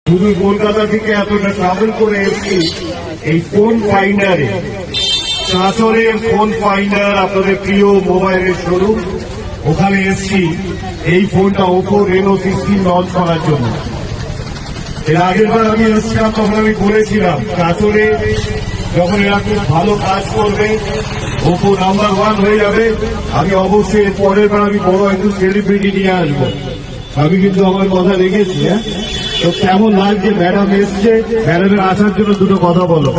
শুধু কলকাতা থেকে এতটা ট্রাভেল করে এসেছি এই ফোন ফাইন্ডারে। চাঁচলের ফোন ফাইন্ডার আপনাদের প্রিয় মোবাইলের শোরুম, ওখানে এসেছি এই ফোনটা ওপো রেনো 16 লঞ্চ করার জন্য। এর আগের বার আমি এসেছিলাম তখন আমি বলেছিলাম চাঁচলে যখন এরা খুব ভালো কাজ করবে, ওপো নাম্বার 1 হয়ে যাবে, আমি অবশ্যই পরের বার আমি বড় একটু সেলিব্রিটি নিয়ে আসবো। আমি কিন্তু আমার কথা রেখেছি। তো কেমন লাগছে ম্যাডাম এসছে, ম্যাডামের আসার জন্য দুটো কথা বলো।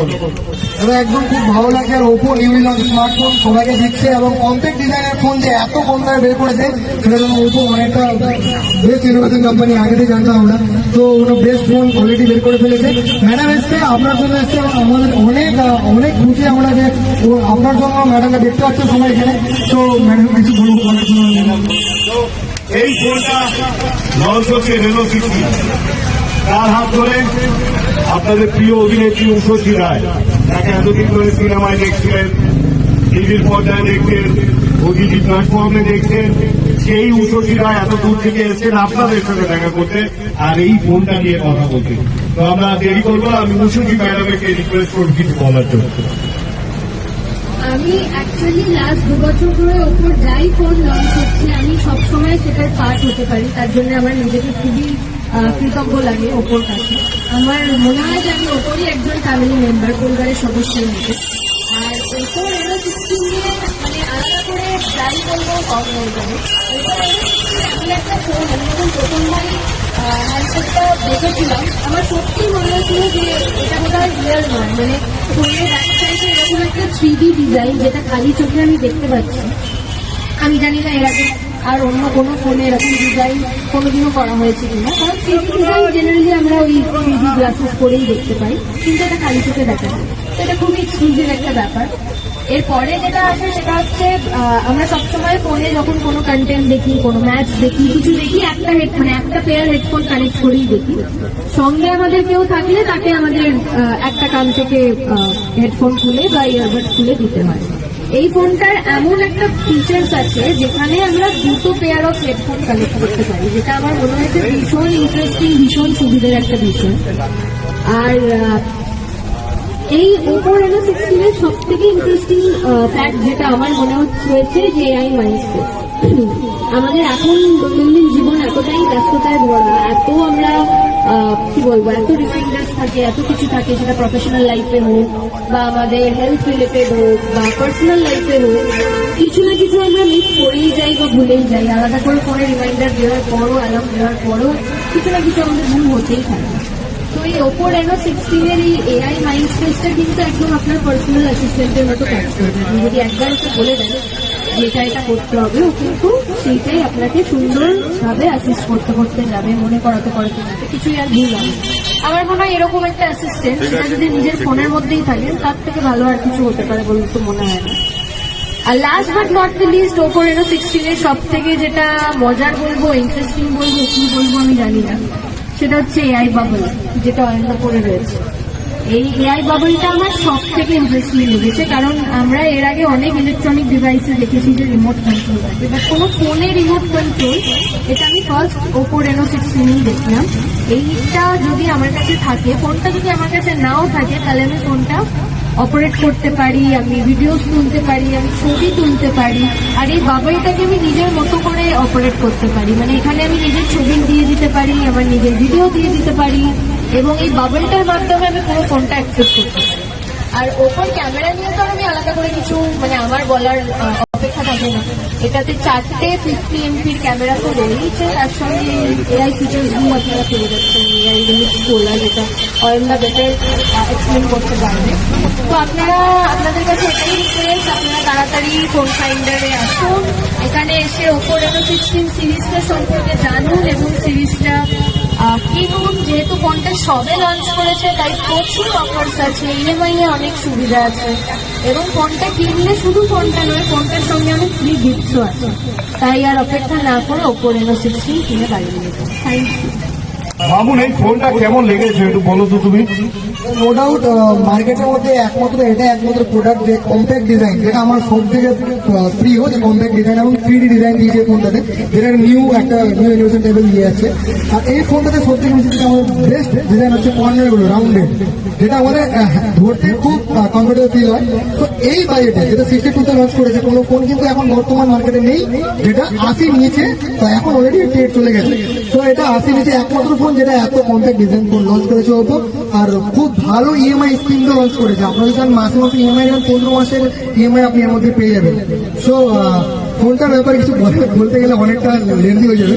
একদম খুব ভালো লাগছে। আর ওপো নিউ লঞ্চ স্মার্টফোন সবাইকে দিচ্ছে এবং কম্প্যাক্ট ডিজাইনের ফোন যে এত কম দামে বের করেছে সেটা জন্য ওপো অনেকটা বেস্ট ইনোভেশন কোম্পানি, আগে থেকে জানতাম আমরা। তো ওরা বেস্ট ফোন কোয়ালিটি বের করে ফেলেছে। ম্যাডাম এসছে, আপনার জন্য এসছে এবং আমাদের অনেক অনেক খুশি আমরা যে আপনার জন্য ম্যাডামকে দেখতে পাচ্ছি সবাই এখানে। তো ম্যাডাম কিছু বলবো অনেক এই ফোনটা লঞ্চ হচ্ছে রেনো 16, তার হাত ধরে আপনাদের প্রিয় অভিনেত্রী উষসী রায়, তাকে এতদিন ধরে সিনেমায় দেখছিলেন, টিভির পর্দায় দেখতেন, ওটিটি প্ল্যাটফর্মে দেখতেন, সেই উষসী রায় এত দূর থেকে এসেছেন আপনাদের সঙ্গে দেখা করতে আর এই ফোনটা নিয়ে কথা বলতে। তো আমরা দেরি করবো, আমি উষসী ম্যাডামকে রিকোয়েস্ট করব কিছু বলার জন্য। আমি অ্যাকচুয়ালি লাস্ট 2 বছর ধরে ওপর যাই ফোন লঞ্চ হচ্ছে আমি সবসময় সেটার পার্ট হতে পারি, তার জন্য আমার নিজেকে খুবই কৃতজ্ঞ লাগে ওপোর কাছে। আমার মনে হয় যে আমি ওপরই একজন ফ্যামিলি মেম্বার, পরিবারের সদস্যের মধ্যে। আর ওপো রেনো 16 নিয়ে মানে আলাদা করে যাই বলবো কম হয়ে যাবে। ওপো রেনো 16 এমন একটা ফোন, আমি যখন প্রথমবার হ্যান্ডসেটটা দেখেছিলাম আমার সত্যি মনে হচ্ছিল যে এটা বোধহয় রিয়েল নয়। মানে ফোনের ব্যাক সাইডে এরকম একটা 3D ডিজাইন যেটা খালি চোখে আমি দেখতে পাচ্ছি। আমি জানি না এর আগে আর অন্য কোনো ফোনে এরকম ডিজাইন কোনোদিনও করা হয়েছে কিনা, কারণ 3D ডিজাইন জেনারেলি আমরা ওই 3D গ্লাসেস পরেই দেখতে পাই, কিন্তু এটা খালি চোখে দেখা যায়। তো এটা খুবই এক্সক্লুসিভ একটা ব্যাপার। এরপরে যেটা আসে সেটা হচ্ছে আমরা সবসময় ফোনে যখন কোনো কন্টেন্ট দেখি, কোনো ম্যাচ দেখি, কিছু দেখি, একটা পেয়ার হেডফোন কানেক্ট করেই দেখি। সঙ্গে আমাদের কেউ থাকলে তাকে আমাদের একটা কান থেকে হেডফোন খুলে বা ইয়ারবাড খুলে দিতে হয়। এই ফোনটার এমন একটা ফিচার্স আছে যেখানে আমরা 2 পেয়ার অফ হেডফোন কানেক্ট করতে পারি, যেটা আমার মনে হয়েছে ভীষণ ইন্টারেস্টিং, ভীষণ সুবিধার একটা বিষয়। আর এই ওপো রেনো 16 এর সব থেকে ইন্টারেস্টিং ফ্যাক্ট যেটা আমার মনে হয়েছে যে এআই মাইন্ডসেট। আমাদের এখন দৈনন্দিন জীবন এতটাই ব্যস্ততায় ভরা, এত আমরা কি বলবো, এত রিমাইন্ডার্স থাকে, এত কিছু থাকে, সেটা প্রফেশনাল লাইফে হোক বা আমাদের হেলথ রিলেটেড হোক বা পার্সোনাল লাইফে হোক, কিছু না কিছু আমরা মিস করেই যাই বা ভুলেই যাই। আলাদা করে ফোনে রিমাইন্ডার দেওয়ার পরও, অ্যালার্ম দেওয়ার পরও কিছু না কিছু আমাদের ভুল হতেই থাকে। তো এই ওপো রেনো 16 এর এই এআই মাইন্ড স্পেসটা কিন্তু একদম আপনার পার্সোনাল অ্যাসিস্ট্যান্টের মতো কাজ করবে। আপনি যদি একবার ওকে বলে দেন যেটা এটা করতে হবে, ও কিন্তু সেইটাই আপনাকে সুন্দরভাবে অ্যাসিস্ট করতে করতে যাবে, মনে করাতে করাতে যাবে, কিছুই আর ভুল হবে। আমার মনে হয় এরকম একটা অ্যাসিস্ট্যান্ট সেটা যদি নিজের ফোনের মধ্যেই থাকে তার থেকে ভালো আর কিছু হতে পারে বলে তো মনে হয় না। আর last but not the least, Oppo Reno 16 এর সব থেকে যেটা মজার বলবো, ইন্টারেস্টিং বলবো, কি বলবো আমি জানি না, সেটা হচ্ছে এআই বাবল, যেটা অয়েলটা পরে রয়েছে। এই এআই বাবলটা আমার সব থেকে ইন্টারেস্টিং লেগেছে, কারণ আমরা এর আগে অনেক ইলেকট্রনিক ডিভাইসে দেখেছি যে রিমোট কন্ট্রোল থাকে, বাট কোনো ফোনে রিমোট কন্ট্রোল এটা আমি ফার্স্ট ওপো রেনো 16 দেখলাম। এইটা যদি আমার কাছে থাকে, ফোনটা যদি আমার কাছে নাও থাকে, তাহলে আমি ফোনটা অপারেট করতে পারি, আমি ভিডিওস তুলতে পারি, আমি ছবি তুলতে পারি, আর এই বাবলটাকে আমি নিজের মতো করে অপারেট করতে পারি। মানে এখানে আমি নিজের ছবি দিয়ে দিতে পারি, আমার নিজের ভিডিও দিয়ে দিতে পারি, এবং এই বাবলটার মাধ্যমে আমি পুরো ফোনটা অ্যাক্সেস করতে পারি। আর ওপর ক্যামেরা নিয়ে তো আমি আলাদা করে কিছু মানে আমার বলার অপেক্ষা থাকে না। এটাতে 4টে 50 MP ক্যামেরা তো রয়েছে, তার সঙ্গে এআই ফিচার্স গুলো আপনারা পেয়ে যাচ্ছেন, এআই রিমিক্স করলা, যেটা অয়েলটা বেটার এক্সপ্লেন করতে পারবে। তো আপনাদের কাছে এটাই রিকোয়েস্ট, আপনারা তাড়াতাড়ি ফোন ফাইন্ডারে আসুন, এখানে এসে ওপো রেনো 16 সিরিজটা সম্পর্কে জানুন এবং সিরিজটা কিনুন। যেহেতু ফোনটা সবে লঞ্চ করেছে তাই প্রচুর অফার্স আছে, ইএমআই এ অনেক সুবিধা আছে, এবং ফোনটা কিনলে শুধু ফোনটা নয়, ফোনটার সঙ্গে অনেক ফ্রি গিফটসও আছে। তাই আর অপেক্ষা না করে ওপো রেনো 16 কিনে বাড়ি নিয়ে যান। Thank you. মামুন, এই ফোনটা কেমন লেগেছে একটু বলো তো তুমি। নো ডাউট মার্কেটের মধ্যে একমাত্র প্রোডাক্ট যে কম্প্যাক্ট ডিজাইন, যেটা আমার সব থেকে প্রিয়, যে কম্প্যাক্ট ডিজাইন এবং 3D ডিজাইন দিয়েছে ফোনটাতে, যেটা নিউ ইনোভেশন টেবিল দিয়ে আছে। আর এই ফোনটাতে সব থেকে বেশি যেটা আমার বেস্ট ডিজাইন হচ্ছে কর্নার গুলো রাউন্ডেড, যেটা আমাদের ধরতে খুব কমফোর্টেবল ফিল হয়। তো এই বাজেটে যেটা 62 তে লঞ্চ করেছে, কোনো ফোন কিন্তু এখন বর্তমান মার্কেটে নেই যেটা 80 নিচে, তো এখন অলরেডি ট্রেড চলে গেছে। তো এটা 80 নিচে একমাত্র ফোন যেটা এত কম্প্যাক্ট ডিজাইন ফোন লঞ্চ করেছে ওপো। আর খুব ভালো ইএমআই স্কিম তো লঞ্চ করেছে, আপনারা যদি মাসে মাসে ইএমআই নেন 15 মাসের ইএমআই আপনি এর মধ্যে পেয়ে যাবেন। সো ফোনটার ব্যাপারে কিছু বলতে গেলে অনেকটা লেন্দি হয়ে যাবে।